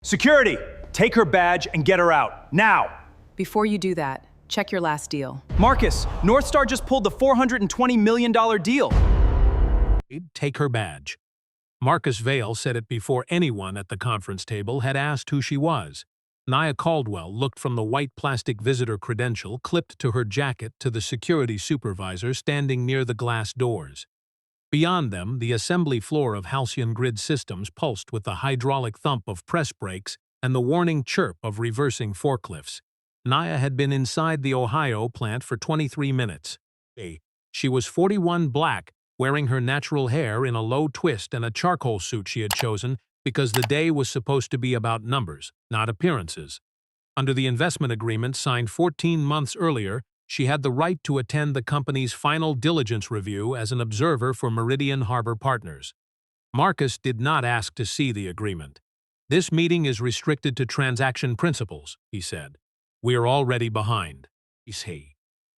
Security, take her badge and get her out, now! Before you do that, check your last deal. Marcus, Northstar just pulled the $420 million deal. Take her badge. Marcus Vale said it before anyone at the conference table had asked who she was. Nia Caldwell looked from the white plastic visitor credential clipped to her jacket to the security supervisor standing near the glass doors. Beyond them, the assembly floor of Halcyon Grid Systems pulsed with the hydraulic thump of press brakes and the warning chirp of reversing forklifts. Nia had been inside the Ohio plant for 23 minutes. She was 41 black, wearing her natural hair in a low twist and a charcoal suit she had chosen because the day was supposed to be about numbers, not appearances. Under the investment agreement signed 14 months earlier, she had the right to attend the company's final diligence review as an observer for Meridian Harbor Partners. Marcus did not ask to see the agreement. "This meeting is restricted to transaction principles," he said. "We are already behind."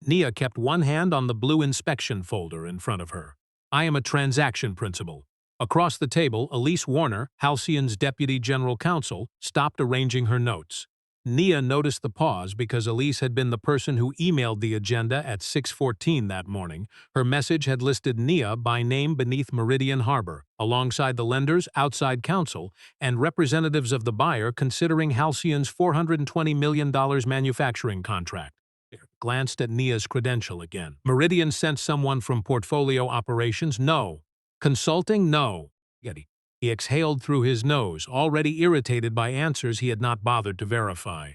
Nia kept one hand on the blue inspection folder in front of her. "I am a transaction principal." Across the table, Elise Warner, Halcyon's deputy general counsel, stopped arranging her notes. Nia noticed the pause because Elise had been the person who emailed the agenda at 6:14 that morning. Her message had listed Nia by name beneath Meridian Harbor, alongside the lenders, outside counsel, and representatives of the buyer considering Halcyon's $420 million manufacturing contract. Glanced at Nia's credential again. Meridian sent someone from portfolio operations? No. Consulting? No. He exhaled through his nose, already irritated by answers he had not bothered to verify.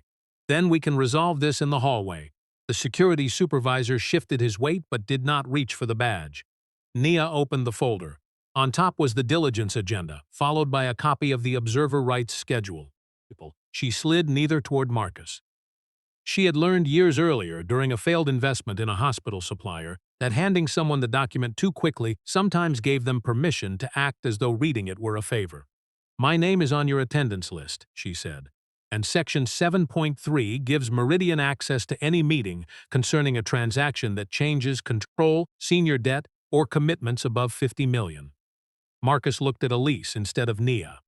"Then we can resolve this in the hallway." The security supervisor shifted his weight but did not reach for the badge. Nia opened the folder. On top was the diligence agenda, followed by a copy of the observer rights schedule. She slid neither toward Marcus. She had learned years earlier, during a failed investment in a hospital supplier, that handing someone the document too quickly sometimes gave them permission to act as though reading it were a favor. "My name is on your attendance list," she said, "and Section 7.3 gives Meridian access to any meeting concerning a transaction that changes control, senior debt, or commitments above $50 million. Marcus looked at Elise instead of Nia.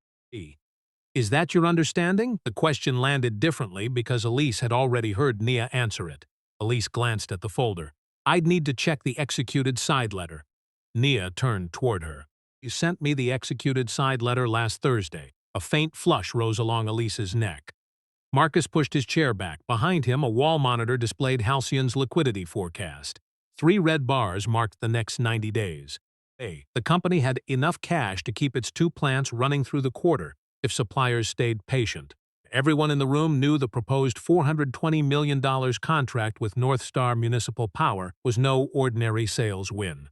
"Is that your understanding?" The question landed differently because Elise had already heard Nia answer it. Elise glanced at the folder. "I'd need to check the executed side letter." Nia turned toward her. "You sent me the executed side letter last Thursday." A faint flush rose along Elise's neck. Marcus pushed his chair back. Behind him, a wall monitor displayed Halcyon's liquidity forecast. 3 red bars marked the next 90 days. The company had enough cash to keep its 2 plants running through the quarter if suppliers stayed patient. Everyone in the room knew the proposed $420 million contract with Northstar Municipal Power was no ordinary sales win.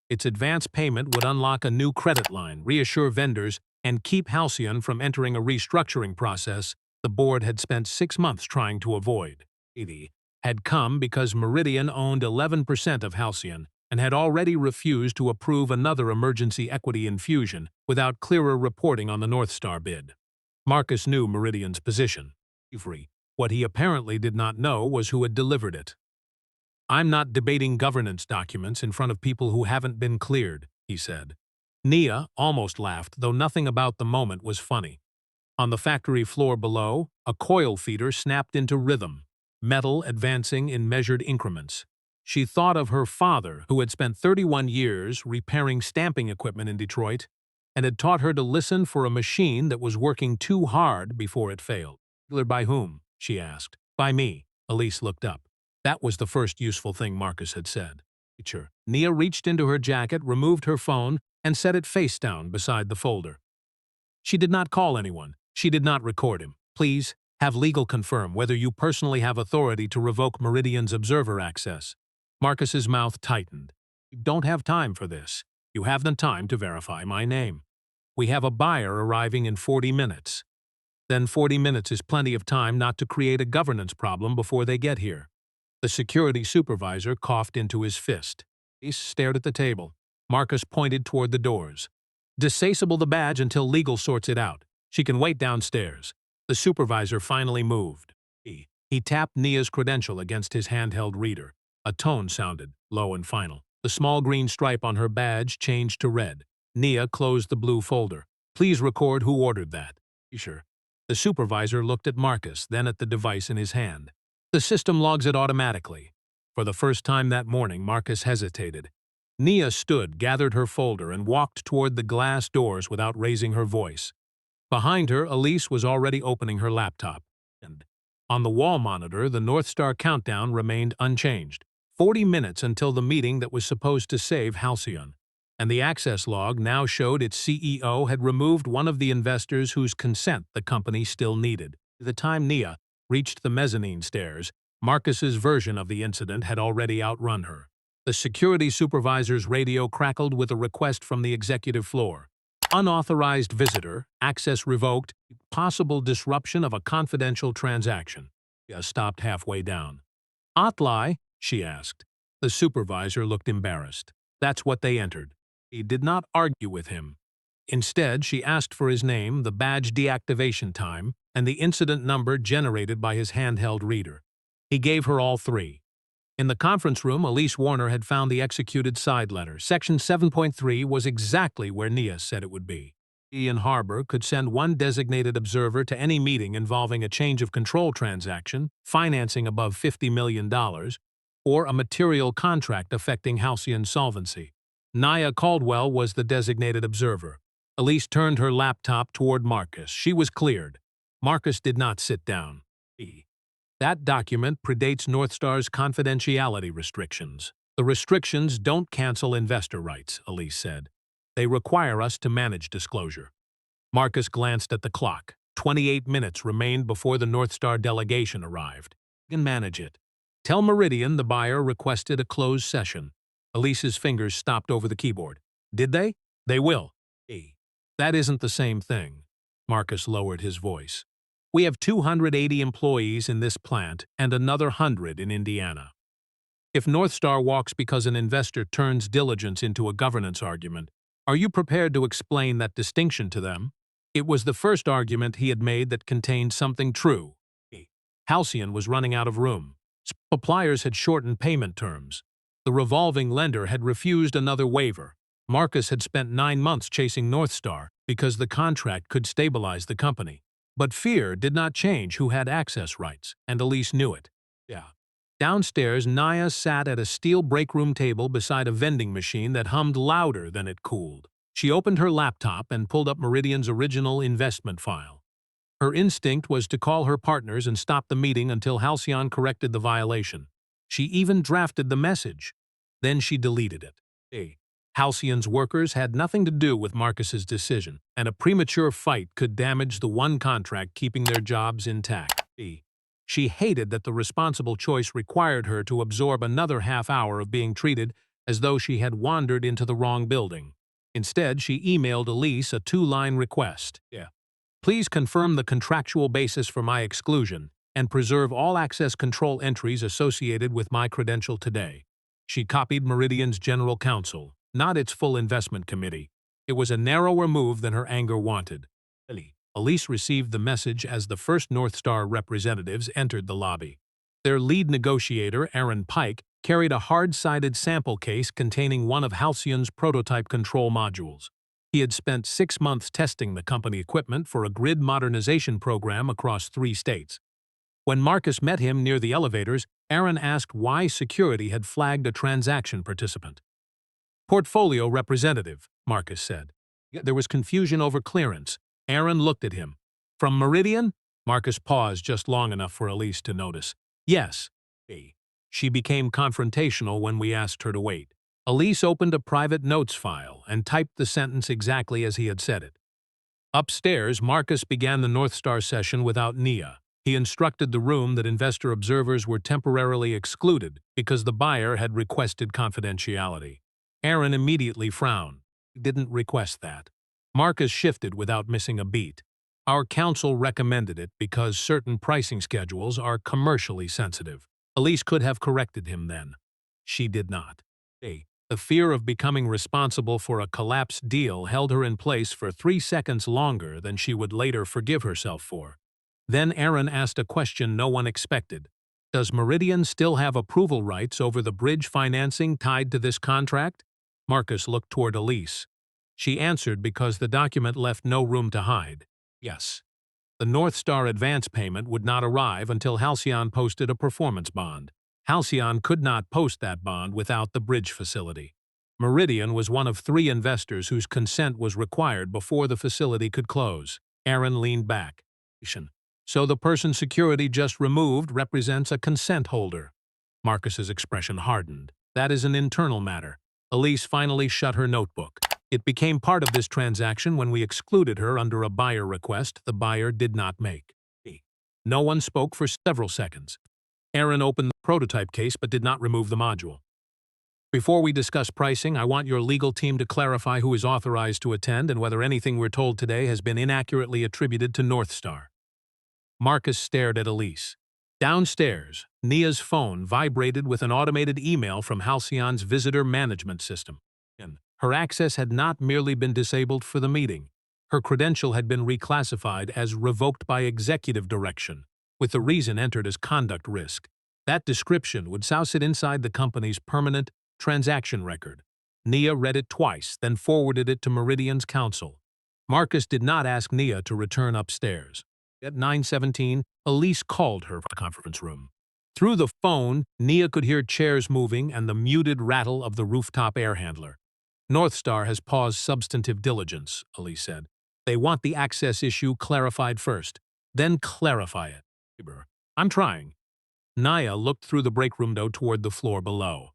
Its advance payment would unlock a new credit line, reassure vendors, and keep Halcyon from entering a restructuring process the board had spent 6 months trying to avoid. Had come because Meridian owned 11% of Halcyon and had already refused to approve another emergency equity infusion without clearer reporting on the Northstar bid. Marcus knew Meridian's position. What he apparently did not know was who had delivered it. "I'm not debating governance documents in front of people who haven't been cleared," he said. Nia almost laughed, though nothing about the moment was funny. On the factory floor below, a coil feeder snapped into rhythm, metal advancing in measured increments. She thought of her father, who had spent 31 years repairing stamping equipment in Detroit, and had taught her to listen for a machine that was working too hard before it failed. "By whom?" she asked. "By me." Elise looked up. That was the first useful thing Marcus had said. Nia reached into her jacket, removed her phone, and set it face down beside the folder. She did not call anyone. She did not record him. "Please, have legal confirm whether you personally have authority to revoke Meridian's observer access." Marcus's mouth tightened. "You don't have time for this. You have the time to verify my name. We have a buyer arriving in 40 minutes. Then 40 minutes is plenty of time not to create a governance problem before they get here." The security supervisor coughed into his fist. He stared at the table. Marcus pointed toward the doors. "Disable the badge until legal sorts it out. She can wait downstairs." The supervisor finally moved. He tapped Nia's credential against his handheld reader. A tone sounded, low and final. The small green stripe on her badge changed to red. Nia closed the blue folder. "Please record who ordered that." "Sure." The supervisor looked at Marcus, then at the device in his hand. The system logs it automatically. For the first time that morning, Marcus hesitated. Nia stood, gathered her folder, and walked toward the glass doors without raising her voice. Behind her, Elise was already opening her laptop. And on the wall monitor, the North Star countdown remained unchanged. 40 minutes until the meeting that was supposed to save Halcyon. And the access log now showed its CEO had removed one of the investors whose consent the company still needed. By the time Nia reached the mezzanine stairs, Marcus's version of the incident had already outrun her. The security supervisor's radio crackled with a request from the executive floor. Unauthorized visitor, access revoked, possible disruption of a confidential transaction. Nia stopped halfway down. "Atlai?" she asked. The supervisor looked embarrassed. That's what they entered. He did not argue with him. Instead, she asked for his name, the badge deactivation time, and the incident number generated by his handheld reader. He gave her all three. In the conference room, Elise Warner had found the executed side letter. Section 7.3 was exactly where Nia said it would be. Ian Harbor could send one designated observer to any meeting involving a change of control transaction, financing above $50 million, or a material contract affecting Halcyon's solvency. Nia Caldwell was the designated observer. Elise turned her laptop toward Marcus. She was cleared. Marcus did not sit down. That document predates Northstar's confidentiality restrictions. The restrictions don't cancel investor rights, Elise said. They require us to manage disclosure. Marcus glanced at the clock. 28 minutes remained before the Northstar delegation arrived. You can manage it. Tell Meridian the buyer requested a closed session. Elise's fingers stopped over the keyboard. Did they? They will. That isn't the same thing. Marcus lowered his voice. We have 280 employees in this plant and another 100 in Indiana. If Northstar walks because an investor turns diligence into a governance argument, are you prepared to explain that distinction to them? It was the first argument he had made that contained something true. Halcyon was running out of room. Suppliers had shortened payment terms. The revolving lender had refused another waiver. Marcus had spent 9 months chasing Northstar because the contract could stabilize the company. But fear did not change who had access rights, and Elise knew it. Downstairs, Nia sat at a steel breakroom table beside a vending machine that hummed louder than it cooled. She opened her laptop and pulled up Meridian's original investment file. Her instinct was to call her partners and stop the meeting until Halcyon corrected the violation. She even drafted the message. Then she deleted it. Halcyon's workers had nothing to do with Marcus's decision, and a premature fight could damage the one contract keeping their jobs intact. She hated that the responsible choice required her to absorb another half hour of being treated as though she had wandered into the wrong building. Instead, she emailed Elise a 2-line request. Please confirm the contractual basis for my exclusion and preserve all access control entries associated with my credential today. She copied Meridian's general counsel, not its full investment committee. It was a narrower move than her anger wanted. Elise received the message as the first Northstar representatives entered the lobby. Their lead negotiator, Aaron Pike, carried a hard-sided sample case containing one of Halcyon's prototype control modules. He had spent 6 months testing the company equipment for a grid modernization program across 3 states. When Marcus met him near the elevators, Aaron asked why security had flagged a transaction participant. Portfolio representative, Marcus said. There was confusion over clearance. Aaron looked at him. From Meridian? Marcus paused just long enough for Elise to notice. Yes. She became confrontational when we asked her to wait. Elise opened a private notes file and typed the sentence exactly as he had said it. Upstairs, Marcus began the Northstar session without Nia. He instructed the room that investor observers were temporarily excluded because the buyer had requested confidentiality. Aaron immediately frowned. He didn't request that. Marcus shifted without missing a beat. Our counsel recommended it because certain pricing schedules are commercially sensitive. Elise could have corrected him then. She did not. The fear of becoming responsible for a collapsed deal held her in place for 3 seconds longer than she would later forgive herself for. Then Aaron asked a question no one expected. Does Meridian still have approval rights over the bridge financing tied to this contract? Marcus looked toward Elise. She answered because the document left no room to hide. Yes. The North Star advance payment would not arrive until Halcyon posted a performance bond. Halcyon could not post that bond without the bridge facility. Meridian was one of 3 investors whose consent was required before the facility could close. Aaron leaned back. So the person security just removed represents a consent holder. Marcus's expression hardened. That is an internal matter. Elise finally shut her notebook. It became part of this transaction when we excluded her under a buyer request the buyer did not make. No one spoke for several seconds. Aaron opened the prototype case but did not remove the module. Before we discuss pricing, I want your legal team to clarify who is authorized to attend and whether anything we're told today has been inaccurately attributed to North Star. Marcus stared at Elise. Downstairs, Nia's phone vibrated with an automated email from Halcyon's visitor management system. Her access had not merely been disabled for the meeting. Her credential had been reclassified as revoked by executive direction, with the reason entered as conduct risk. That description would now sit inside the company's permanent transaction record. Nia read it twice, then forwarded it to Meridian's counsel. Marcus did not ask Nia to return upstairs. At 9:17, Elise called her from the conference room. Through the phone, Nia could hear chairs moving and the muted rattle of the rooftop air handler. North Star has paused substantive diligence, Elise said. They want the access issue clarified first, then clarify it. I'm trying. Nia looked through the break window toward the floor below.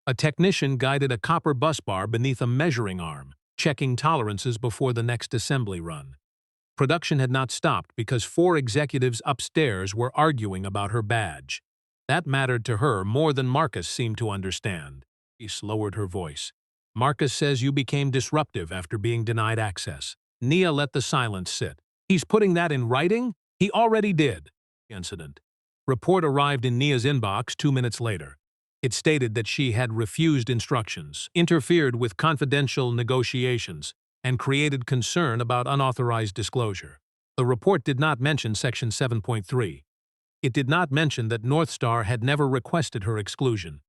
A technician guided a copper bus bar beneath a measuring arm, checking tolerances before the next assembly run. Production had not stopped because 4 executives upstairs were arguing about her badge. That mattered to her more than Marcus seemed to understand. She lowered her voice. Marcus says you became disruptive after being denied access. Nia let the silence sit. He's putting that in writing? He already did. Incident. Report arrived in Nia's inbox 2 minutes later. It stated that she had refused instructions, interfered with confidential negotiations, and created concern about unauthorized disclosure. The report did not mention Section 7.3. It did not mention that North Star had never requested her exclusion.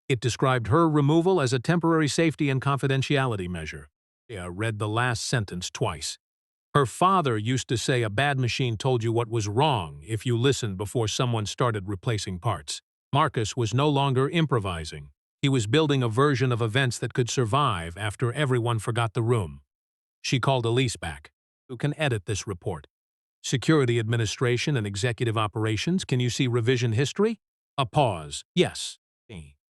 It described her removal as a temporary safety and confidentiality measure. Nia read the last sentence twice. Her father used to say a bad machine told you what was wrong if you listened before someone started replacing parts. Marcus was no longer improvising. He was building a version of events that could survive after everyone forgot the room. She called Elise back. Who can edit this report? Security Administration and Executive Operations, can you see revision history? A pause. Yes.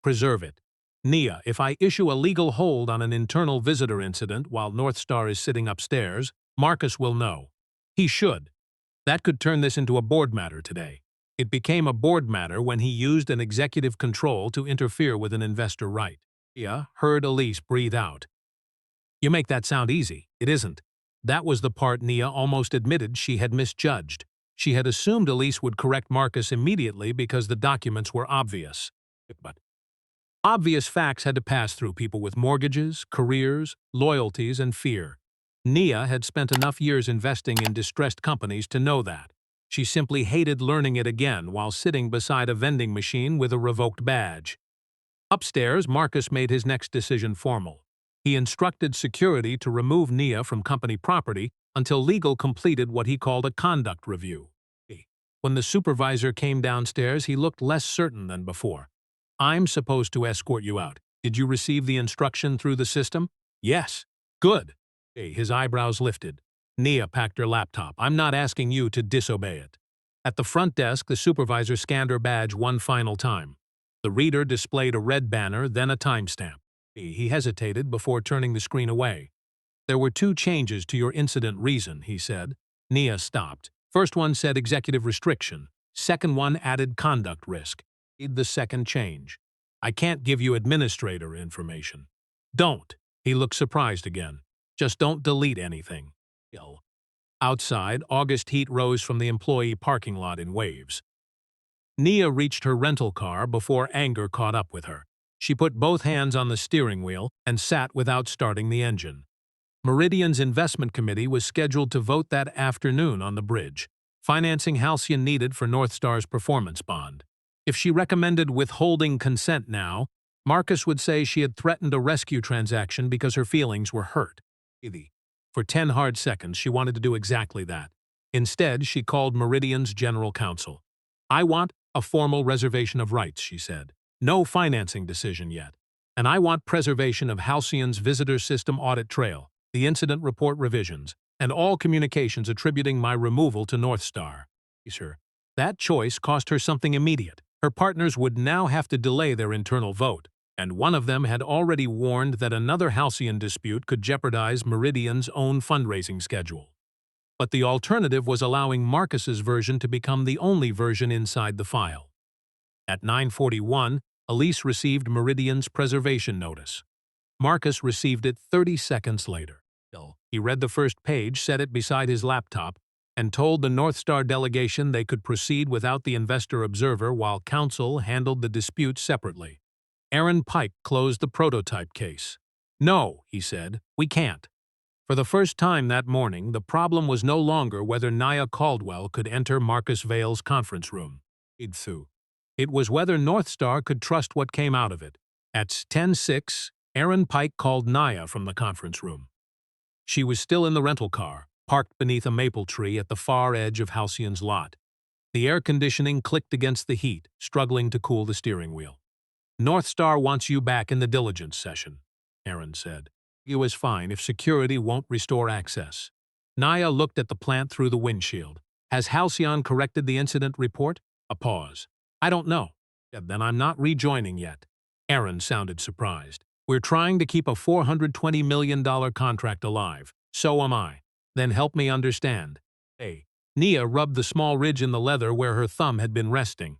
Preserve it. Nia, if I issue a legal hold on an internal visitor incident while North Star is sitting upstairs, Marcus will know. He should. That could turn this into a board matter today. It became a board matter when he used an executive control to interfere with an investor right. Nia heard Elise breathe out. You make that sound easy. It isn't. That was the part Nia almost admitted she had misjudged. She had assumed Elise would correct Marcus immediately because the documents were obvious. But obvious facts had to pass through people with mortgages, careers, loyalties, and fear. Nia had spent enough years investing in distressed companies to know that. She simply hated learning it again while sitting beside a vending machine with a revoked badge. Upstairs, Marcus made his next decision formal. He instructed security to remove Nia from company property until legal completed what he called a conduct review. When the supervisor came downstairs, he looked less certain than before. I'm supposed to escort you out. Did you receive the instruction through the system? Yes. Good. His eyebrows lifted. Nia packed her laptop. I'm not asking you to disobey it. At the front desk, the supervisor scanned her badge one final time. The reader displayed a red banner, then a timestamp. He hesitated before turning the screen away. There were 2 changes to your incident reason, he said. Nia stopped. First one said executive restriction. Second one added conduct risk. Read the second change. I can't give you administrator information. Don't. He looked surprised again. Just don't delete anything. Outside, August heat rose from the employee parking lot in waves. Nia reached her rental car before anger caught up with her. She put both hands on the steering wheel and sat without starting the engine. Meridian's investment committee was scheduled to vote that afternoon on the bridge, financing Halcyon needed for North Star's performance bond. If she recommended withholding consent now, Marcus would say she had threatened a rescue transaction because her feelings were hurt. For 10 hard seconds, she wanted to do exactly that. Instead, she called Meridian's general counsel. "I want a formal reservation of rights," she said. "No financing decision yet. And I want preservation of Halcyon's visitor system audit trail, the incident report revisions, and all communications attributing my removal to North Star." Sir, that choice cost her something immediate. Her partners would now have to delay their internal vote, and one of them had already warned that another Halcyon dispute could jeopardize Meridian's own fundraising schedule. But the alternative was allowing Marcus's version to become the only version inside the file. At 9:41, Elise received Meridian's preservation notice. Marcus received it 30 seconds later. He read the first page, set it beside his laptop, and told the North Star delegation they could proceed without the investor observer while counsel handled the dispute separately. Aaron Pike closed the prototype case. "No," he said, "we can't." For the first time that morning, the problem was no longer whether Nia Caldwell could enter Marcus Vale's conference room. It was whether North Star could trust what came out of it. At 10:06, Aaron Pike called Nia from the conference room. She was still in the rental car, parked beneath a maple tree at the far edge of Halcyon's lot. The air conditioning clicked against the heat, struggling to cool the steering wheel. "North Star wants you back in the diligence session," Aaron said. "You is fine if security won't restore access." Nia looked at the plant through the windshield. "Has Halcyon corrected the incident report?" A pause. "I don't know." "Then I'm not rejoining yet." Aaron sounded surprised. "We're trying to keep a $420 million contract alive. So am I." "Then help me understand." Nia rubbed the small ridge in the leather where her thumb had been resting.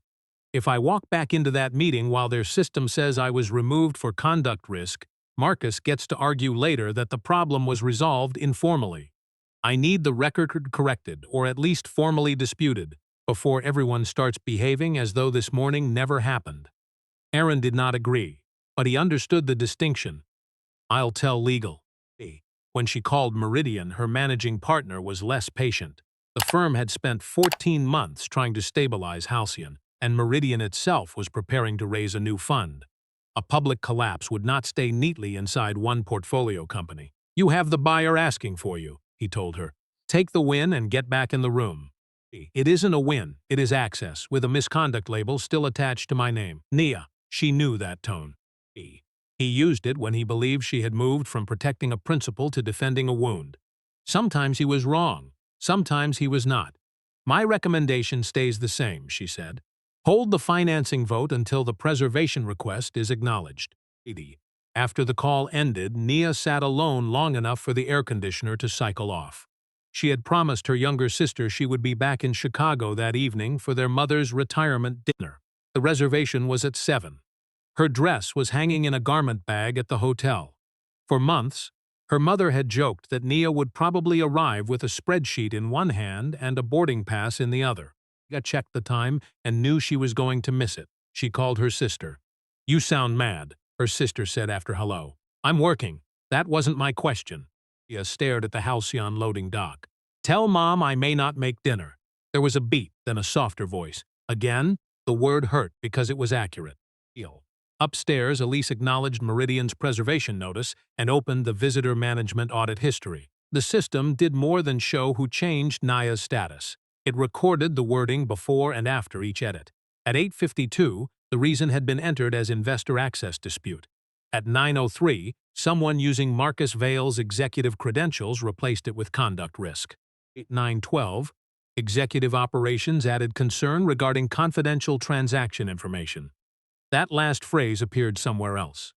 "If I walk back into that meeting while their system says I was removed for conduct risk, Marcus gets to argue later that the problem was resolved informally. I need the record corrected, or at least formally disputed, before everyone starts behaving as though this morning never happened." Aaron did not agree, but he understood the distinction. "I'll tell legal." When she called Meridian, her managing partner was less patient. The firm had spent 14 months trying to stabilize Halcyon, and Meridian itself was preparing to raise a new fund. A public collapse would not stay neatly inside one portfolio company. "You have the buyer asking for you," he told her. "Take the win and get back in the room." "It isn't a win, it is access, with a misconduct label still attached to my name." Nia, she knew that tone. He used it when he believed she had moved from protecting a principal to defending a wound. Sometimes he was wrong, sometimes he was not. "My recommendation stays the same," she said. "Hold the financing vote until the preservation request is acknowledged." After the call ended, Nia sat alone long enough for the air conditioner to cycle off. She had promised her younger sister she would be back in Chicago that evening for their mother's retirement dinner. The reservation was at 7. Her dress was hanging in a garment bag at the hotel. For months, her mother had joked that Nia would probably arrive with a spreadsheet in one hand and a boarding pass in the other. Nia checked the time and knew she was going to miss it. She called her sister. "You sound mad," her sister said after hello. "I'm working. That wasn't my question." Nia stared at the Halcyon loading dock. "Tell Mom I may not make dinner." There was a beat, then a softer voice. Again, the word hurt because it was accurate. Upstairs, Elise acknowledged Meridian's preservation notice and opened the visitor management audit history. The system did more than show who changed Nia's status. It recorded the wording before and after each edit. At 8:52, the reason had been entered as investor access dispute. At 9:03, someone using Marcus Vale's executive credentials replaced it with conduct risk. At 9:12, executive operations added concern regarding confidential transaction information. That last phrase appeared somewhere else.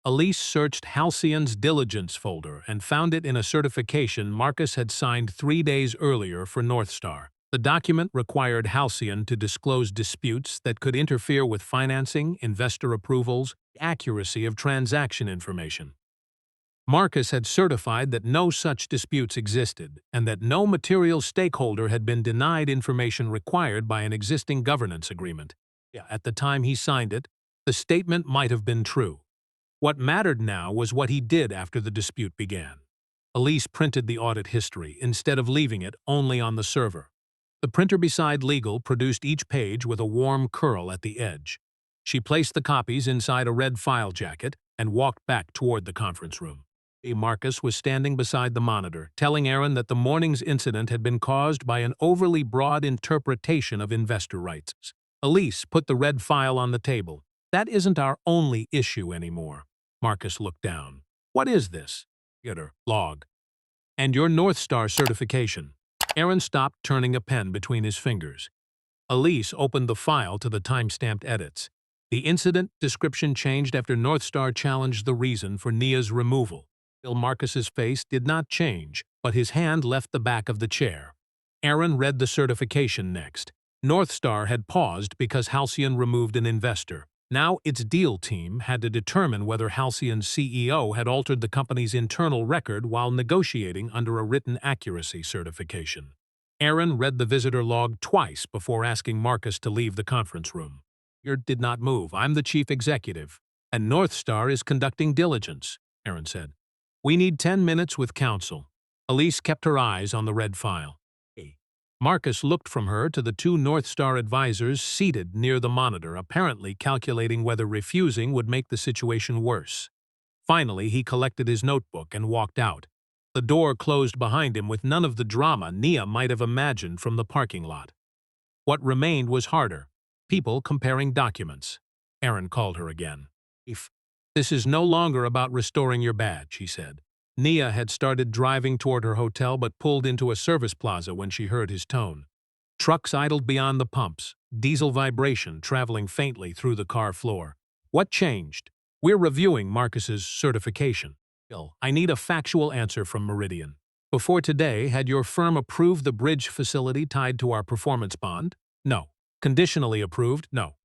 Elise searched Halcyon's diligence folder and found it in a certification Marcus had signed 3 days earlier for North Star. The document required Halcyon to disclose disputes that could interfere with financing, investor approvals, accuracy of transaction information. Marcus had certified that no such disputes existed and that no material stakeholder had been denied information required by an existing governance agreement. At the time he signed it, the statement might have been true. What mattered now was what he did after the dispute began. Elise printed the audit history instead of leaving it only on the server. The printer beside legal produced each page with a warm curl at the edge. She placed the copies inside a red file jacket and walked back toward the conference room. Marcus was standing beside the monitor, telling Aaron that the morning's incident had been caused by an overly broad interpretation of investor rights. Elise put the red file on the table. That isn't our only issue anymore. Marcus looked down. What is this? Log. And your North Star certification. Aaron stopped turning a pen between his fingers. Elise opened the file to the time-stamped edits. The incident description changed after North Star challenged the reason for Nia's removal. Marcus's face did not change, but his hand left the back of the chair. Aaron read the certification next. North Star had paused because Halcyon removed an investor. Now its deal team had to determine whether Halcyon's CEO had altered the company's internal record while negotiating under a written accuracy certification. Aaron read the visitor log twice before asking Marcus to leave the conference room. "You did not move. I'm the chief executive, and North Star is conducting diligence," Aaron said. "We need 10 minutes with counsel." Elise kept her eyes on the red file. Marcus looked from her to the two North Star advisors seated near the monitor, apparently calculating whether refusing would make the situation worse. Finally, he collected his notebook and walked out. The door closed behind him with none of the drama Nia might have imagined from the parking lot. What remained was harder. People comparing documents. Aaron called her again. "This is no longer about restoring your badge," he said. Nia had started driving toward her hotel but pulled into a service plaza when she heard his tone. Trucks idled beyond the pumps, diesel vibration traveling faintly through the car floor. "What changed?" "We're reviewing Marcus's certification." "I need a factual answer from Meridian. Before today, had your firm approved the bridge facility tied to our performance bond?" "No." "Conditionally approved?" "No."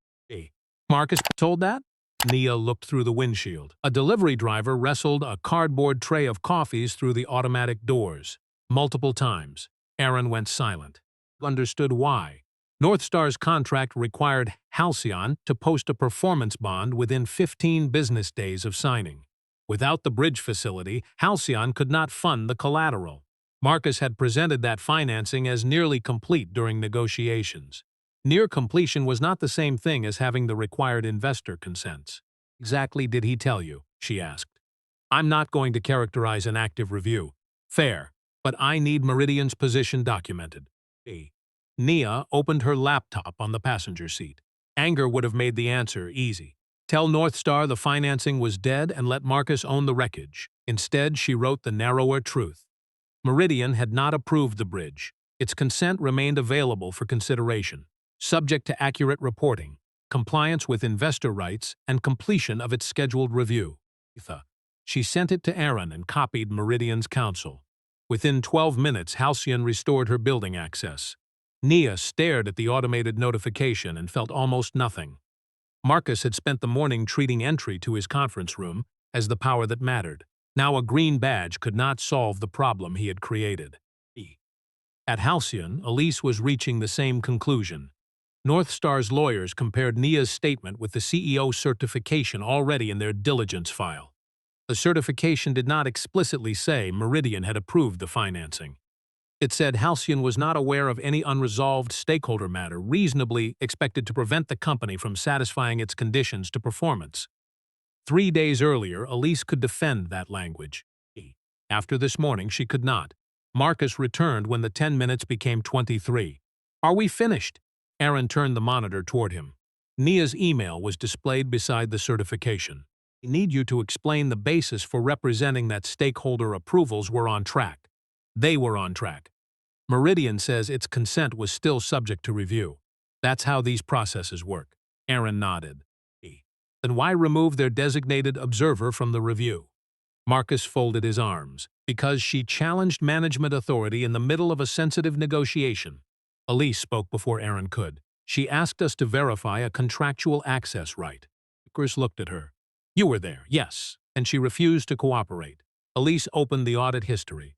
Marcus told that?" Nia looked through the windshield. A delivery driver wrestled a cardboard tray of coffees through the automatic doors. Multiple times. Aaron went silent. Understood why. North Star's contract required Halcyon to post a performance bond within 15 business days of signing. Without the bridge facility, Halcyon could not fund the collateral. Marcus had presented that financing as nearly complete during negotiations. Near completion was not the same thing as having the required investor consents. "Exactly did he tell you?" she asked. "I'm not going to characterize an active review. Fair, but I need Meridian's position documented." Nia opened her laptop on the passenger seat. Anger would have made the answer easy. Tell North Star the financing was dead and let Marcus own the wreckage. Instead, she wrote the narrower truth. Meridian had not approved the bridge. Its consent remained available for consideration, subject to accurate reporting, compliance with investor rights, and completion of its scheduled review. She sent it to Aaron and copied Meridian's counsel. Within 12 minutes, Halcyon restored her building access. Nia stared at the automated notification and felt almost nothing. Marcus had spent the morning treating entry to his conference room as the power that mattered. Now a green badge could not solve the problem he had created. At Halcyon, Elise was reaching the same conclusion. North Star's lawyers compared Nia's statement with the CEO certification already in their diligence file. The certification did not explicitly say Meridian had approved the financing. It said Halcyon was not aware of any unresolved stakeholder matter reasonably expected to prevent the company from satisfying its conditions to performance. 3 days earlier, Elise could defend that language. After this morning, she could not. Marcus returned when the 10 minutes became 23. "Are we finished?" Aaron turned the monitor toward him. Nia's email was displayed beside the certification. "I need you to explain the basis for representing that stakeholder approvals were on track." They were on track. Meridian says its consent was still subject to review. That's how these processes work. Aaron nodded. Then why remove their designated observer from the review? Marcus folded his arms. Because she challenged management authority in the middle of a sensitive negotiation. Elise spoke before Aaron could. "She asked us to verify a contractual access right." Chris looked at her. "You were there, yes," and she refused to cooperate. Elise opened the audit history.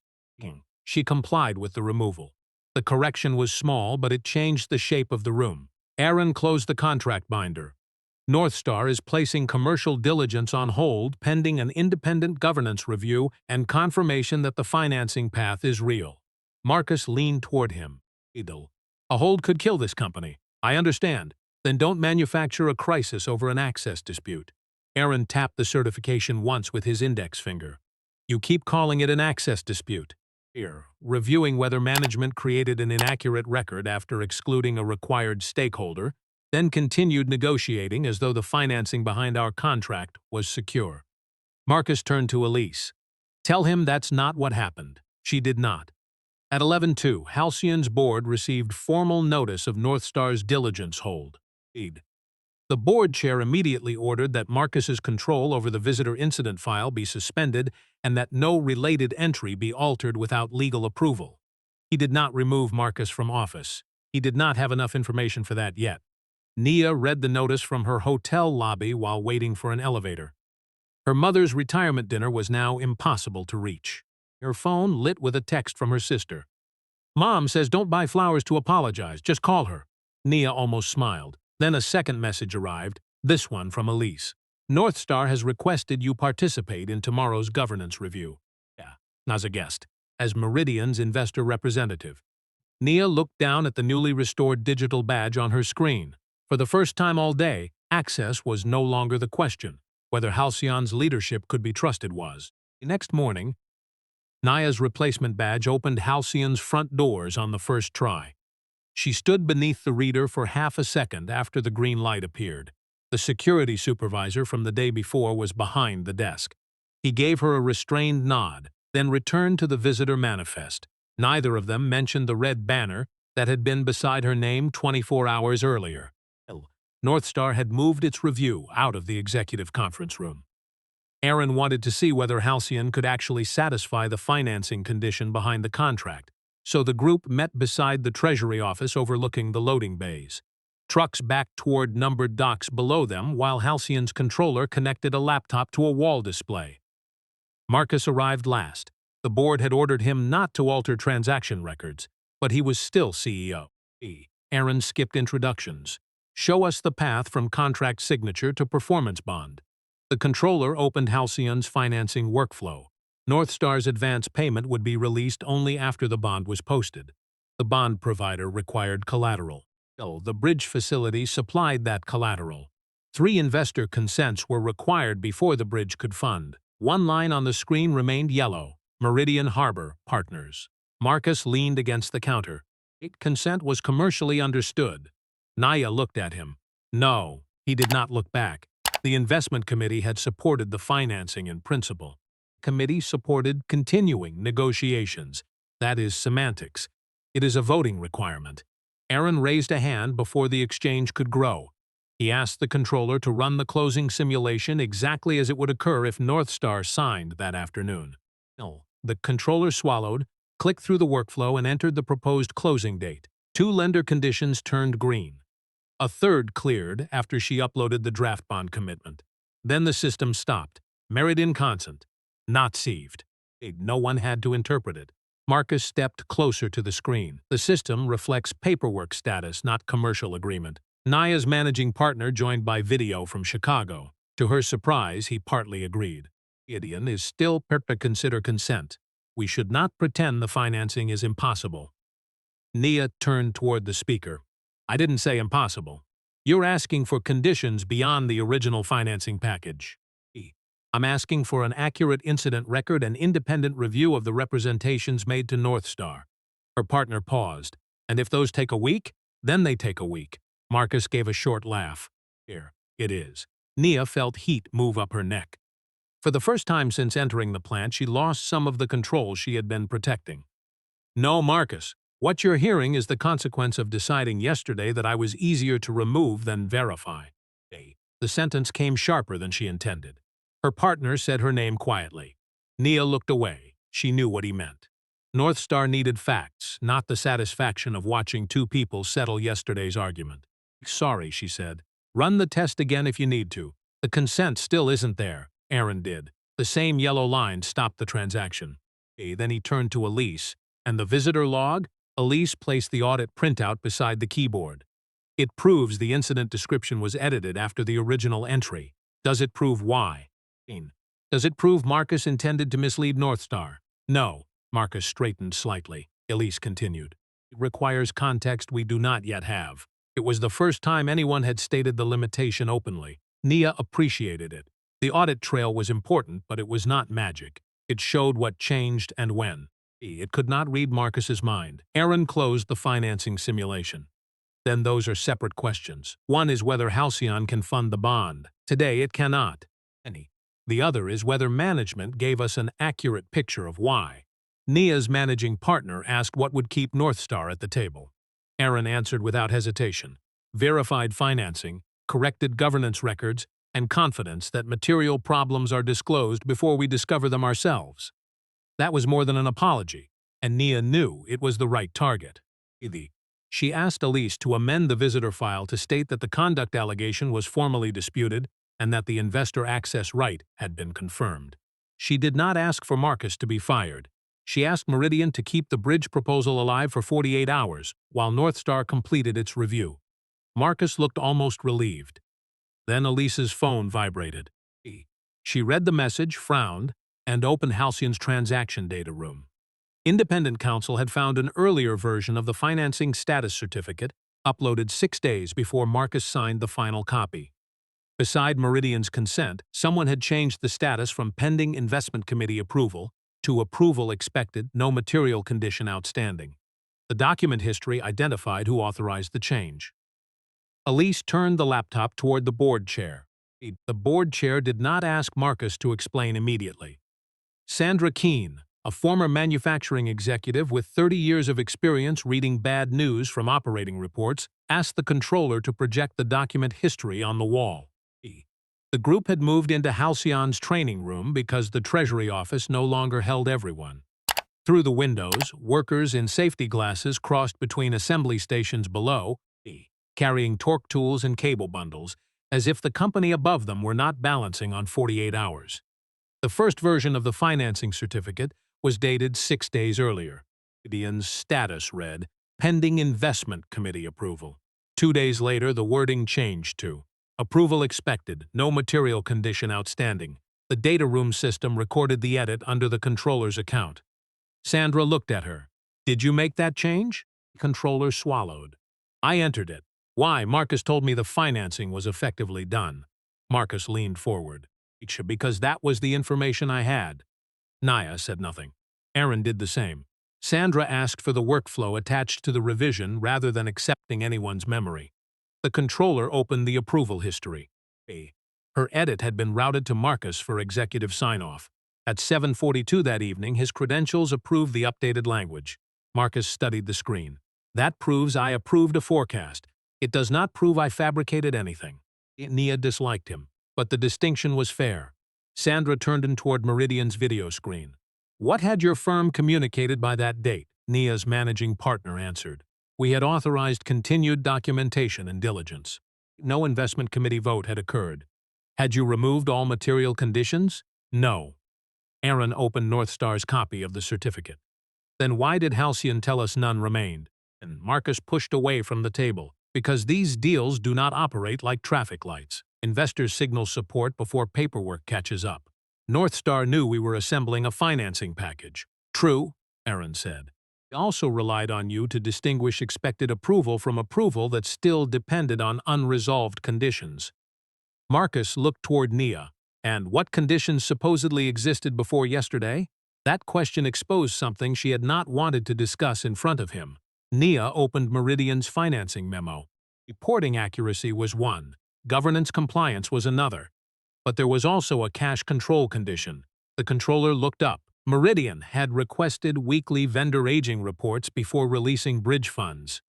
She complied with the removal. The correction was small, but it changed the shape of the room. Aaron closed the contract binder. North Star is placing commercial diligence on hold pending an independent governance review and confirmation that the financing path is real. Marcus leaned toward him. "A hold could kill this company. I understand. Then don't manufacture a crisis over an access dispute." Aaron tapped the certification once with his index finger. You keep calling it an access dispute. Here, reviewing whether management created an inaccurate record after excluding a required stakeholder, then continued negotiating as though the financing behind our contract was secure. Marcus turned to Elise. Tell him that's not what happened. She did not. At 11:02, Halcyon's board received formal notice of Northstar's diligence hold. The board chair immediately ordered that Marcus's control over the visitor incident file be suspended and that no related entry be altered without legal approval. He did not remove Marcus from office. He did not have enough information for that yet. Nia read the notice from her hotel lobby while waiting for an elevator. Her mother's retirement dinner was now impossible to reach. Her phone lit with a text from her sister. Mom says don't buy flowers to apologize, just call her. Nia almost smiled. Then a second message arrived, this one from Elise. Northstar has requested you participate in tomorrow's governance review. Yeah, as a guest, as Meridian's investor representative. Nia looked down at the newly restored digital badge on her screen. For the first time all day, access was no longer the question. Whether Halcyon's leadership could be trusted was. The next morning, Nia's replacement badge opened Halcyon's front doors on the first try. She stood beneath the reader for half a second after the green light appeared. The security supervisor from the day before was behind the desk. He gave her a restrained nod, then returned to the visitor manifest. Neither of them mentioned the red banner that had been beside her name 24 hours earlier. Northstar had moved its review out of the executive conference room. Aaron wanted to see whether Halcyon could actually satisfy the financing condition behind the contract, so the group met beside the Treasury office overlooking the loading bays. Trucks backed toward numbered docks below them while Halcyon's controller connected a laptop to a wall display. Marcus arrived last. The board had ordered him not to alter transaction records, but he was still CEO. Aaron skipped introductions. Show us the path from contract signature to performance bond. The controller opened Halcyon's financing workflow. Northstar's advance payment would be released only after the bond was posted. The bond provider required collateral. The bridge facility supplied that collateral. 3 investor consents were required before the bridge could fund. One line on the screen remained yellow, Meridian Harbor Partners. Marcus leaned against the counter. Consent was commercially understood. Nia looked at him. No, he did not look back. The investment committee had supported the financing in principle. Committee supported continuing negotiations. That is semantics. It is a voting requirement. Aaron raised a hand before the exchange could grow. He asked the controller to run the closing simulation exactly as it would occur if Northstar signed that afternoon. The controller swallowed, clicked through the workflow, and entered the proposed closing date. 2 lender conditions turned green. A third cleared after she uploaded the draft bond commitment. Then the system stopped. Meridian consent. Not sieved. No one had to interpret it. Marcus stepped closer to the screen. The system reflects paperwork status, not commercial agreement. Nia's managing partner joined by video from Chicago. To her surprise, he partly agreed. Gideon is still to consider consent. We should not pretend the financing is impossible. Nia turned toward the speaker. I didn't say impossible. You're asking for conditions beyond the original financing package. I'm asking for an accurate incident record and independent review of the representations made to Northstar. Her partner paused. And if those take a week, then they take a week. Marcus gave a short laugh. Here, it is. Nia felt heat move up her neck. For the first time since entering the plant, she lost some of the control she had been protecting. No, Marcus. What you're hearing is the consequence of deciding yesterday that I was easier to remove than verify. The sentence came sharper than she intended. Her partner said her name quietly. Nia looked away. She knew what he meant. Northstar needed facts, not the satisfaction of watching 2 people settle yesterday's argument. Sorry, she said. Run the test again if you need to. The consent still isn't there. Aaron did. The same yellow line stopped the transaction. Then he turned to Elise. And the visitor log? Elise placed the audit printout beside the keyboard. It proves the incident description was edited after the original entry. Does it prove why? Does it prove Marcus intended to mislead Northstar? No. Marcus straightened slightly. Elise continued. It requires context we do not yet have. It was the first time anyone had stated the limitation openly. Nia appreciated it. The audit trail was important, but it was not magic. It showed what changed and when. It could not read Marcus's mind. Aaron closed the financing simulation. Then those are separate questions. One is whether Halcyon can fund the bond. Today it cannot. The other is whether management gave us an accurate picture of why. Nia's managing partner asked what would keep Northstar at the table. Aaron answered without hesitation. Verified financing, corrected governance records, and confidence that material problems are disclosed before we discover them ourselves. That was more than an apology, and Nia knew it was the right target. She asked Elise to amend the visitor file to state that the conduct allegation was formally disputed and that the investor access right had been confirmed. She did not ask for Marcus to be fired. She asked Meridian to keep the bridge proposal alive for 48 hours while Northstar completed its review. Marcus looked almost relieved. Then Elise's phone vibrated. She read the message, frowned, and opened Halcyon's transaction data room. Independent counsel had found an earlier version of the financing status certificate, uploaded 6 days before Marcus signed the final copy. Beside Meridian's consent, someone had changed the status from pending investment committee approval to approval expected, no material condition outstanding. The document history identified who authorized the change. Elise turned the laptop toward the board chair. The board chair did not ask Marcus to explain immediately. Sandra Keene, a former manufacturing executive with 30 years of experience reading bad news from operating reports, asked the controller to project the document history on the wall. The group had moved into Halcyon's training room because the Treasury office no longer held everyone. Through the windows, workers in safety glasses crossed between assembly stations below, carrying torque tools and cable bundles, as if the company above them were not balancing on 48 hours. The first version of the financing certificate was dated 6 days earlier. Meridian's status read, pending investment committee approval. 2 days later, the wording changed to, approval expected, no material condition outstanding. The data room system recorded the edit under the controller's account. Sandra looked at her. Did you make that change? The controller swallowed. I entered it. Why? Marcus told me the financing was effectively done. Marcus leaned forward. Because that was the information I had. Nia said nothing. Aaron did the same. Sandra asked for the workflow attached to the revision rather than accepting anyone's memory. The controller opened the approval history. Her edit had been routed to Marcus for executive sign-off. At 7:42 that evening, his credentials approved the updated language. Marcus studied the screen. That proves I approved a forecast. It does not prove I fabricated anything. Nia disliked him, but the distinction was fair. Sandra turned in toward Meridian's video screen. What had your firm communicated by that date? Nia's managing partner answered. We had authorized continued documentation and diligence. No investment committee vote had occurred. Had you removed all material conditions? No. Aaron opened Northstar's copy of the certificate. Then why did Halcyon tell us none remained? And Marcus pushed away from the table. Because these deals do not operate like traffic lights. Investors signal support before paperwork catches up. Northstar knew we were assembling a financing package. True, Aaron said. We also relied on you to distinguish expected approval from approval that still depended on unresolved conditions. Marcus looked toward Nia. And what conditions supposedly existed before yesterday? That question exposed something she had not wanted to discuss in front of him. Nia opened Meridian's financing memo. Reporting accuracy was one. Governance compliance was another. But there was also a cash control condition. The controller looked up. Meridian had requested weekly vendor aging reports before releasing bridge funds.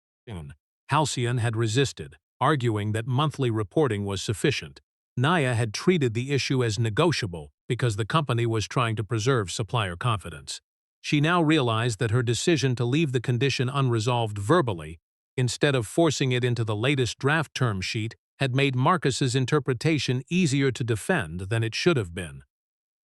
Halcyon had resisted, arguing that monthly reporting was sufficient. Nia had treated the issue as negotiable because the company was trying to preserve supplier confidence. She now realized that her decision to leave the condition unresolved verbally, instead of forcing it into the latest draft term sheet, had made Marcus's interpretation easier to defend than it should have been.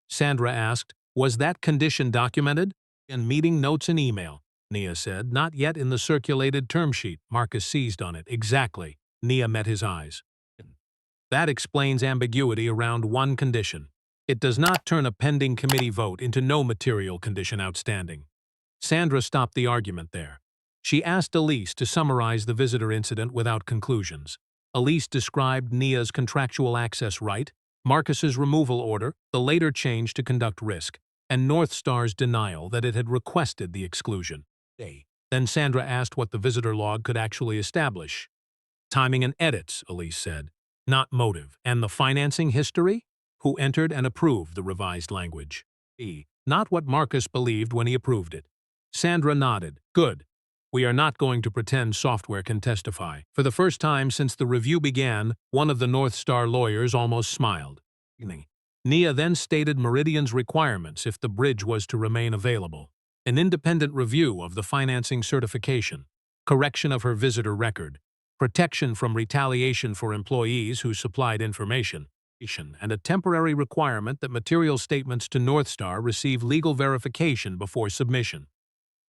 Sandra asked, was that condition documented? In meeting notes and email, Nia said, not yet in the circulated term sheet. Marcus seized on it. Exactly. Nia met his eyes. That explains ambiguity around one condition. It does not turn a pending committee vote into no material condition outstanding. Sandra stopped the argument there. She asked Elise to summarize the visitor incident without conclusions. Elise described Nia's contractual access right, Marcus's removal order, the later change to conduct risk. and North Star's denial that it had requested the exclusion. Then Sandra asked what the visitor log could actually establish. Timing and edits, Elise said, not motive. And the financing history? Who entered and approved the revised language? Not what Marcus believed when he approved it. Sandra nodded. Good. We are not going to pretend software can testify. For the first time since the review began, one of the North Star lawyers almost smiled. Nia then stated Meridian's requirements if the bridge was to remain available. An independent review of the financing certification, correction of her visitor record, protection from retaliation for employees who supplied information, and a temporary requirement that material statements to North Star receive legal verification before submission.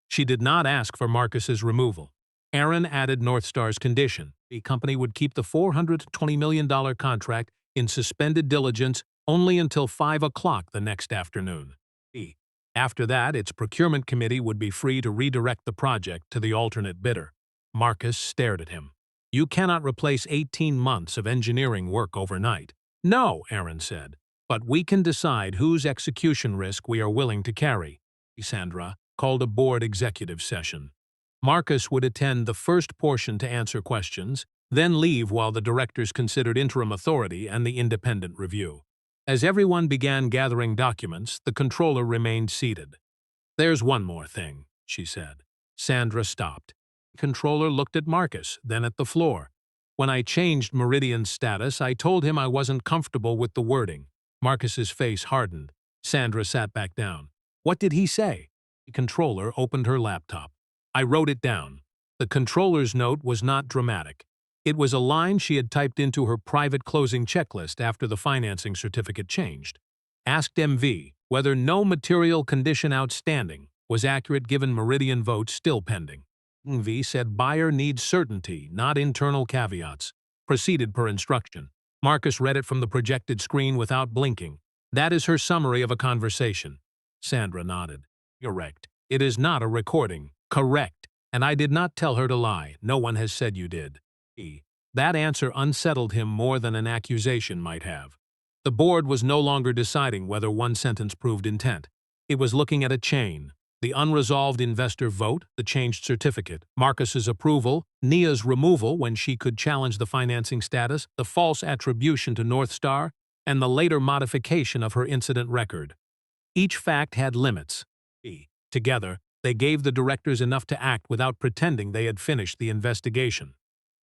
She did not ask for Marcus's removal. Aaron added North Star's condition. The company would keep the $420 million contract in suspended diligence only until 5 o'clock the next afternoon. After that, its procurement committee would be free to redirect the project to the alternate bidder. Marcus stared at him. You cannot replace 18 months of engineering work overnight. No, Aaron said, but we can decide whose execution risk we are willing to carry. Sandra called a board executive session. Marcus would attend the first portion to answer questions, then leave while the directors considered interim authority and the independent review. As everyone began gathering documents, the controller remained seated. There's one more thing, she said. Sandra stopped. The controller looked at Marcus, then at the floor. When I changed Meridian's status, I told him I wasn't comfortable with the wording. Marcus's face hardened. Sandra sat back down. What did he say? The controller opened her laptop. I wrote it down. The controller's note was not dramatic. It was a line she had typed into her private closing checklist after the financing certificate changed. Asked MV whether no material condition outstanding was accurate given Meridian votes still pending. MV said buyer needs certainty, not internal caveats. Proceeded per instruction. Marcus read it from the projected screen without blinking. That is her summary of a conversation. Sandra nodded. Correct. It is not a recording. Correct. And I did not tell her to lie. No one has said you did. That answer unsettled him more than an accusation might have. The board was no longer deciding whether one sentence proved intent. It was looking at a chain. The unresolved investor vote, the changed certificate, Marcus's approval, Nia's removal when she could challenge the financing status, the false attribution to North Star, and the later modification of her incident record. Each fact had limits. Together, they gave the directors enough to act without pretending they had finished the investigation.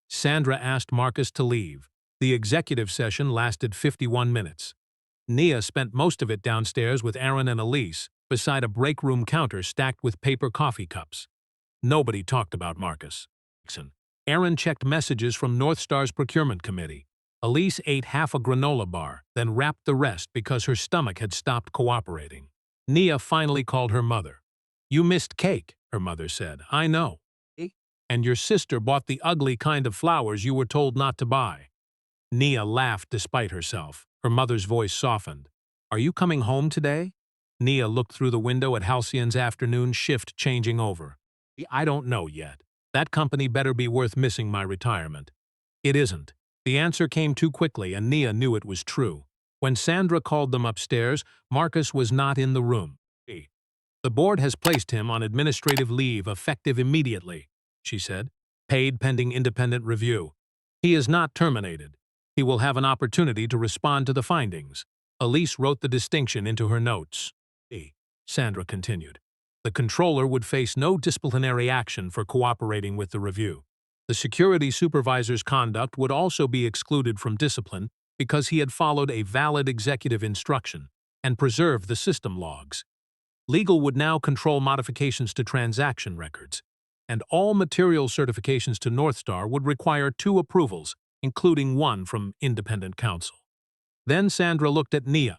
Sandra asked Marcus to leave. The executive session lasted 51 minutes. Nia spent most of it downstairs with Aaron and Elise, beside a break room counter stacked with paper coffee cups. Nobody talked about Marcus. Aaron checked messages from North Star's procurement committee. Elise ate half a granola bar, then wrapped the rest because her stomach had stopped cooperating. Nia finally called her mother. You missed cake, her mother said. I know. And your sister bought the ugly kind of flowers you were told not to buy. Nia laughed despite herself. Her mother's voice softened. Are you coming home today? Nia looked through the window at Halcyon's afternoon shift changing over. I don't know yet. That company better be worth missing my retirement. It isn't. The answer came too quickly, and Nia knew it was true. When Sandra called them upstairs, Marcus was not in the room. The board has placed him on administrative leave effective immediately, she said, paid pending independent review. He is not terminated. He will have an opportunity to respond to the findings. Elise wrote the distinction into her notes. Sandra continued. The controller would face no disciplinary action for cooperating with the review. The security supervisor's conduct would also be excluded from discipline because he had followed a valid executive instruction and preserved the system logs. Legal would now control modifications to transaction records, and all material certifications to North Star would require 2 approvals, including one from independent counsel. Then Sandra looked at Nia.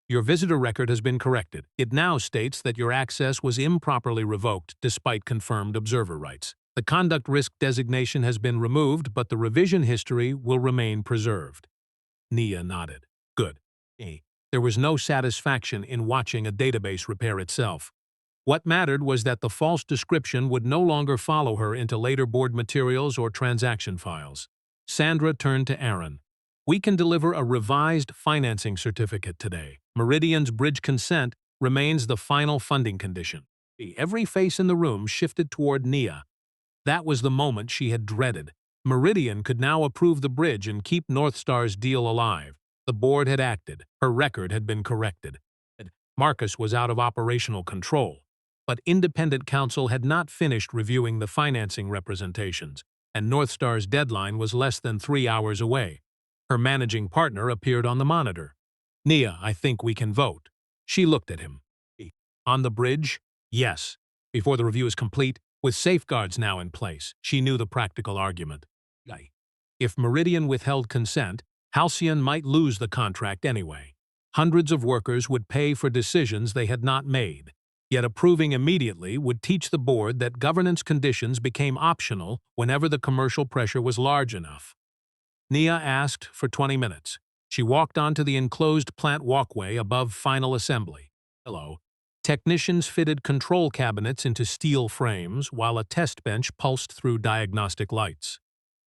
Your visitor record has been corrected. It now states that your access was improperly revoked despite confirmed observer rights. The conduct risk designation has been removed, but the revision history will remain preserved. Nia nodded. Good. There was no satisfaction in watching a database repair itself. What mattered was that the false description would no longer follow her into later board materials or transaction files. Sandra turned to Aaron. We can deliver a revised financing certificate today. Meridian's bridge consent remains the final funding condition. Every face in the room shifted toward Nia. That was the moment she had dreaded. Meridian could now approve the bridge and keep North Star's deal alive. The board had acted. Her record had been corrected. Marcus was out of operational control. But independent counsel had not finished reviewing the financing representations, and North Star's deadline was less than 3 hours away. Her managing partner appeared on the monitor. "Nia, I think we can vote." She looked at him. "On the bridge? Yes. Before the review is complete, with safeguards now in place." She knew the practical argument. If Meridian withheld consent, Halcyon might lose the contract anyway. Hundreds of workers would pay for decisions they had not made. Yet approving immediately would teach the board that governance conditions became optional whenever the commercial pressure was large enough. Nia asked for 20 minutes. She walked onto the enclosed plant walkway above final assembly. Hello. Technicians fitted control cabinets into steel frames while a test bench pulsed through diagnostic lights.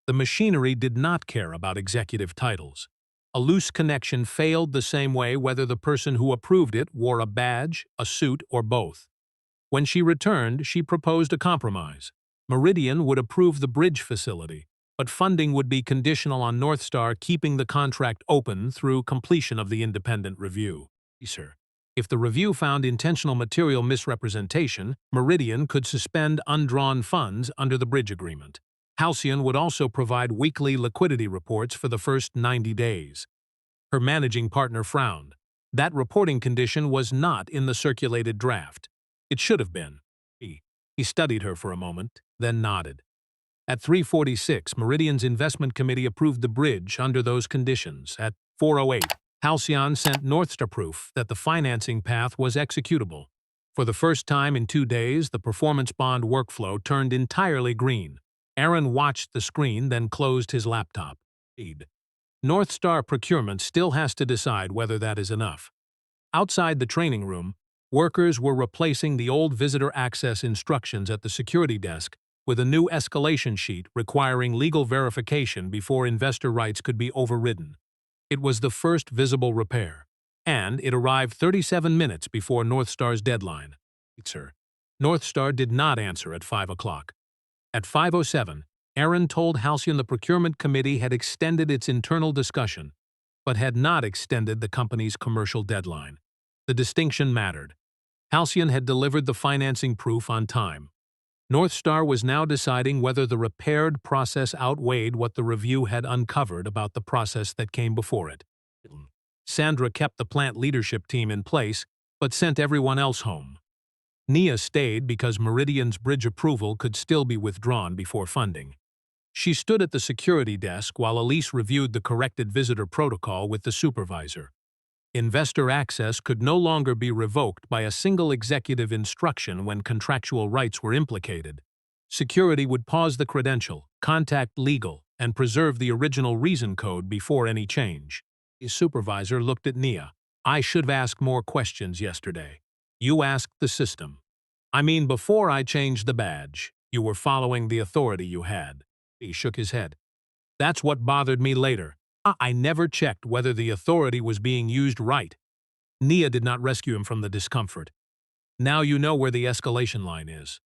The machinery did not care about executive titles. A loose connection failed the same way whether the person who approved it wore a badge, a suit, or both. When she returned, she proposed a compromise. Meridian would approve the bridge facility, but funding would be conditional on North Star keeping the contract open through completion of the independent review. If the review found intentional material misrepresentation, Meridian could suspend undrawn funds under the bridge agreement. Halcyon would also provide weekly liquidity reports for the first 90 days. Her managing partner frowned. That reporting condition was not in the circulated draft. It should have been. He studied her for a moment, then nodded. At 3:46, Meridian's investment committee approved the bridge under those conditions. At 4:08, Halcyon sent Northstar proof that the financing path was executable. For the first time in 2 days, the performance bond workflow turned entirely green. Aaron watched the screen, then closed his laptop. North Star Procurement still has to decide whether that is enough. Outside the training room, workers were replacing the old visitor access instructions at the security desk with a new escalation sheet requiring legal verification before investor rights could be overridden. It was the first visible repair, and it arrived 37 minutes before North Star's deadline. North Star did not answer at 5 o'clock. At 5:07, Aaron told Halcyon the procurement committee had extended its internal discussion, but had not extended the company's commercial deadline. The distinction mattered. Halcyon had delivered the financing proof on time. North Star was now deciding whether the repaired process outweighed what the review had uncovered about the process that came before it. Sandra kept the plant leadership team in place, but sent everyone else home. Nia stayed because Meridian's bridge approval could still be withdrawn before funding. She stood at the security desk while Elise reviewed the corrected visitor protocol with the supervisor. Investor access could no longer be revoked by a single executive instruction when contractual rights were implicated. Security would pause the credential, contact legal, and preserve the original reason code before any change. His supervisor looked at Nia. "I should have asked more questions yesterday. You asked the system. I mean, before I changed the badge, you were following the authority you had." He shook his head. "That's what bothered me later. I never checked whether the authority was being used right." Nia did not rescue him from the discomfort. "Now you know where the escalation line is."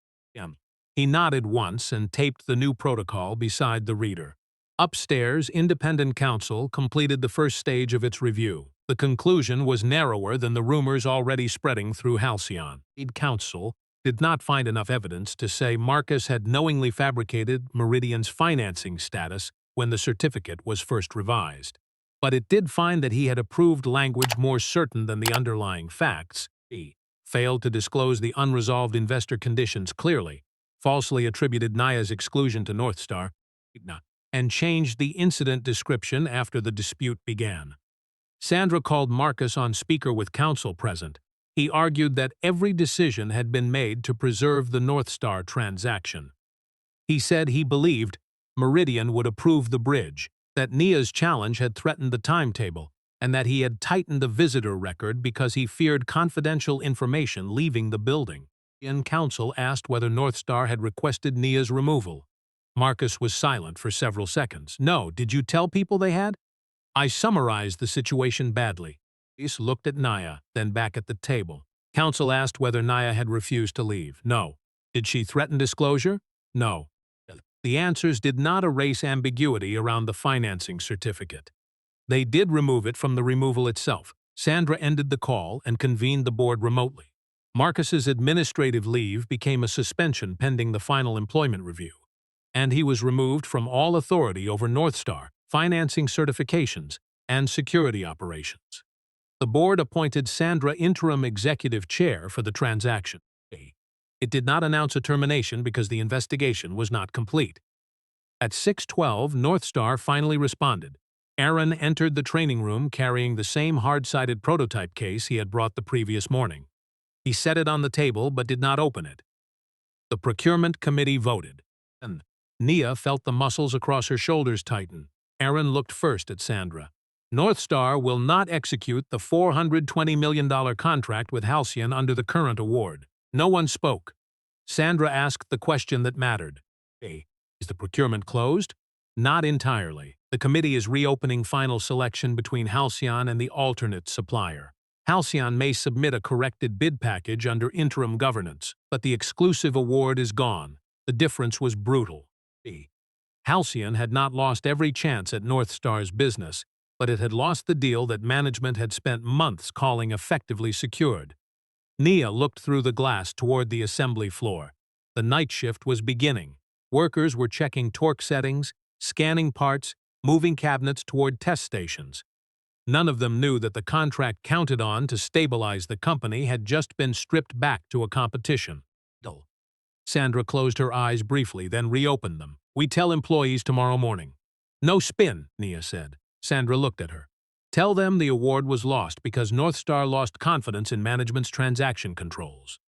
He nodded once and taped the new protocol beside the reader. Upstairs, independent counsel completed the first stage of its review. The conclusion was narrower than the rumors already spreading through Halcyon. Counsel did not find enough evidence to say Marcus had knowingly fabricated Meridian's financing status when the certificate was first revised. But it did find that he had approved language more certain than the underlying facts. He failed to disclose the unresolved investor conditions clearly, falsely attributed Nia's exclusion to North Star, and changed the incident description after the dispute began. Sandra called Marcus on speaker with counsel present. He argued that every decision had been made to preserve the North Star transaction. He said he believed Meridian would approve the bridge, that Nia's challenge had threatened the timetable, and that he had tightened the visitor record because he feared confidential information leaving the building. Counsel asked whether North Star had requested Nia's removal. Marcus was silent for several seconds. "No, did you tell people they had?" "I summarized the situation badly." He looked at Nia, then back at the table. Counsel asked whether Naya had refused to leave. No. Did she threaten disclosure? No. The answers did not erase ambiguity around the financing certificate. They did remove it from the removal itself. Sandra ended the call and convened the board remotely. Marcus's administrative leave became a suspension pending the final employment review, and he was removed from all authority over Northstar, financing certifications, and security operations. The board appointed Sandra interim executive chair for the transaction. It did not announce a termination because the investigation was not complete. At 6:12, Northstar finally responded. Aaron entered the training room carrying the same hard-sided prototype case he had brought the previous morning. He set it on the table but did not open it. The procurement committee voted, and Nia felt the muscles across her shoulders tighten. Aaron looked first at Sandra. Northstar will not execute the $420 million contract with Halcyon under the current award. No one spoke. Sandra asked the question that mattered. Is the procurement closed? Not entirely. The committee is reopening final selection between Halcyon and the alternate supplier. Halcyon may submit a corrected bid package under interim governance, but the exclusive award is gone. The difference was brutal. Halcyon had not lost every chance at Northstar's business, but it had lost the deal that management had spent months calling effectively secured. Nia looked through the glass toward the assembly floor. The night shift was beginning. Workers were checking torque settings, scanning parts, moving cabinets toward test stations. None of them knew that the contract counted on to stabilize the company had just been stripped back to a competition. Sandra closed her eyes briefly, then reopened them. We tell employees tomorrow morning. No spin, Nia said. Sandra looked at her. Tell them the award was lost because Northstar lost confidence in management's transaction controls.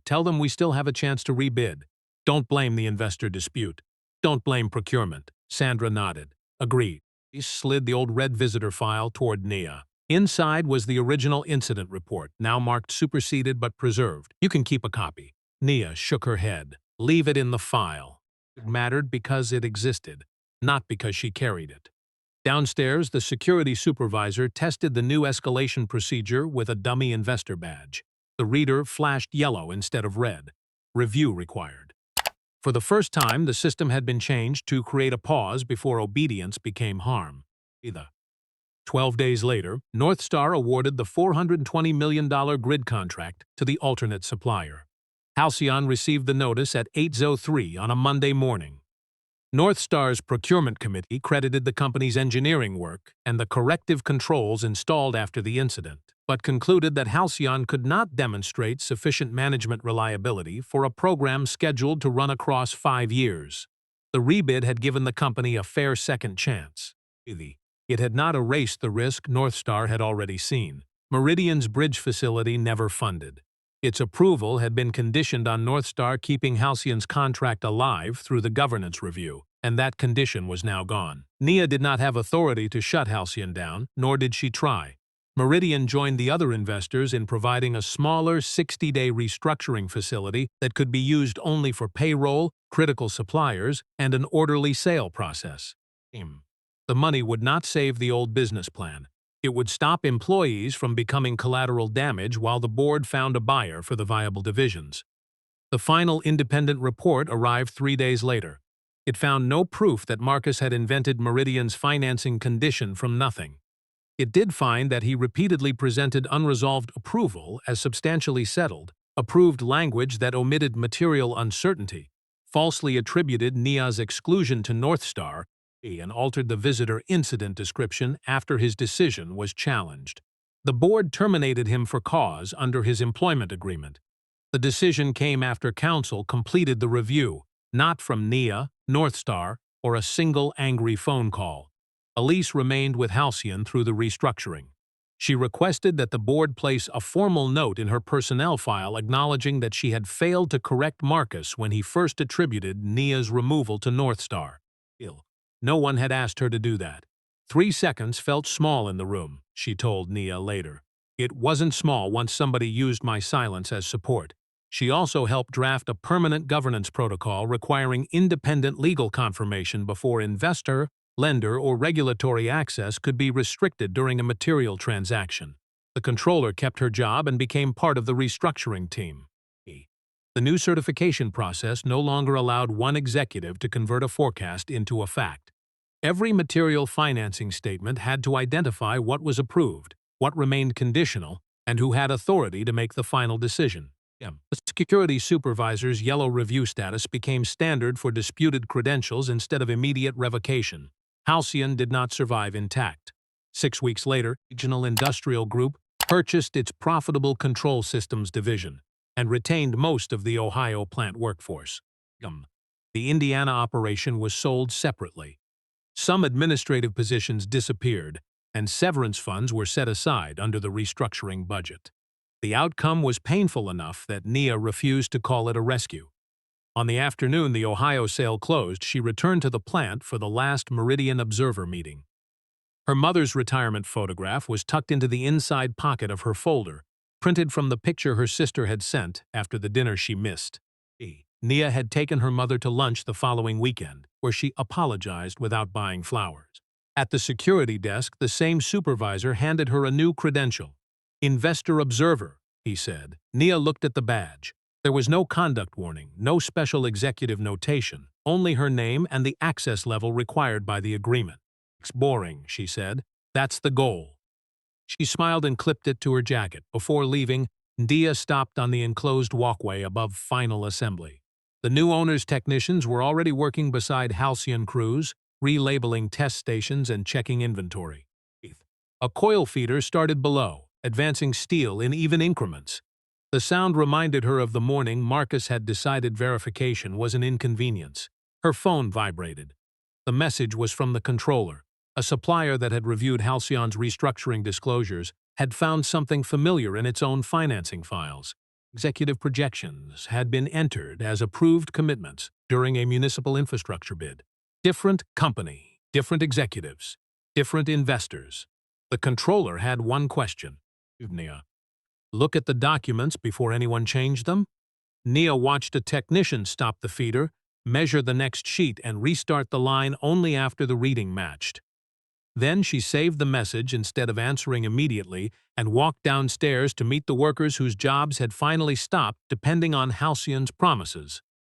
Tell them we still have a chance to rebid. Don't blame the investor dispute. Don't blame procurement. Sandra nodded. Agreed. He slid the old red visitor file toward Nia. Inside was the original incident report, now marked superseded but preserved. You can keep a copy. Nia shook her head. Leave it in the file. It mattered because it existed, not because she carried it. Downstairs, the security supervisor tested the new escalation procedure with a dummy investor badge. The reader flashed yellow instead of red. Review required. For the first time, the system had been changed to create a pause before obedience became harm. 12 days later, Northstar awarded the $420 million grid contract to the alternate supplier. Halcyon received the notice at 8:03 on a Monday morning. Northstar's procurement committee credited the company's engineering work and the corrective controls installed after the incident, but concluded that Halcyon could not demonstrate sufficient management reliability for a program scheduled to run across 5 years. The rebid had given the company a fair second chance. It had not erased the risk Northstar had already seen. Meridian's bridge facility never funded. Its approval had been conditioned on Northstar keeping Halcyon's contract alive through the governance review, and that condition was now gone. Nia did not have authority to shut Halcyon down, nor did she try. Meridian joined the other investors in providing a smaller 60-day restructuring facility that could be used only for payroll, critical suppliers, and an orderly sale process. The money would not save the old business plan. It would stop employees from becoming collateral damage while the board found a buyer for the viable divisions. The final independent report arrived 3 days later. It found no proof that Marcus had invented Meridian's financing condition from nothing. It did find that he repeatedly presented unresolved approval as substantially settled, approved language that omitted material uncertainty, falsely attributed Nia's exclusion to Northstar, and altered the visitor incident description after his decision was challenged. The board terminated him for cause under his employment agreement. The decision came after counsel completed the review, not from Nia, Northstar, or a single angry phone call. Elise remained with Halcyon through the restructuring. She requested that the board place a formal note in her personnel file acknowledging that she had failed to correct Marcus when he first attributed Nia's removal to Northstar. No one had asked her to do that. 3 seconds felt small in the room, she told Nia later. It wasn't small once somebody used my silence as support. She also helped draft a permanent governance protocol requiring independent legal confirmation before investor, lender, or regulatory access could be restricted during a material transaction. The controller kept her job and became part of the restructuring team. The new certification process no longer allowed one executive to convert a forecast into a fact. Every material financing statement had to identify what was approved, what remained conditional, and who had authority to make the final decision. The security supervisor's yellow review status became standard for disputed credentials instead of immediate revocation. Halcyon did not survive intact. 6 weeks later, Regional Industrial Group purchased its profitable control systems division and retained most of the Ohio plant workforce. The Indiana operation was sold separately. Some administrative positions disappeared, and severance funds were set aside under the restructuring budget. The outcome was painful enough that Nia refused to call it a rescue. On the afternoon the Ohio sale closed, she returned to the plant for the last Meridian Observer meeting. Her mother's retirement photograph was tucked into the inside pocket of her folder, printed from the picture her sister had sent after the dinner she missed. Nia had taken her mother to lunch the following weekend, where she apologized without buying flowers. At the security desk, the same supervisor handed her a new credential. Investor Observer, he said. Nia looked at the badge. There was no conduct warning, no special executive notation, only her name and the access level required by the agreement. "It's boring," she said. "That's the goal." She smiled and clipped it to her jacket. Before leaving, Nia stopped on the enclosed walkway above final assembly. The new owner's technicians were already working beside Halcyon crews, relabeling test stations and checking inventory. A coil feeder started below, advancing steel in even increments. The sound reminded her of the morning Marcus had decided verification was an inconvenience. Her phone vibrated. The message was from the controller. A supplier that had reviewed Halcyon's restructuring disclosures had found something familiar in its own financing files. Executive projections had been entered as approved commitments during a municipal infrastructure bid. Different company, different executives, different investors. The controller had one question. Nia, look at the documents before anyone changed them? Nia watched a technician stop the feeder, measure the next sheet, and restart the line only after the reading matched. Then she saved the message instead of answering immediately and walked downstairs to meet the workers whose jobs had finally stopped depending on Halcyon's promises.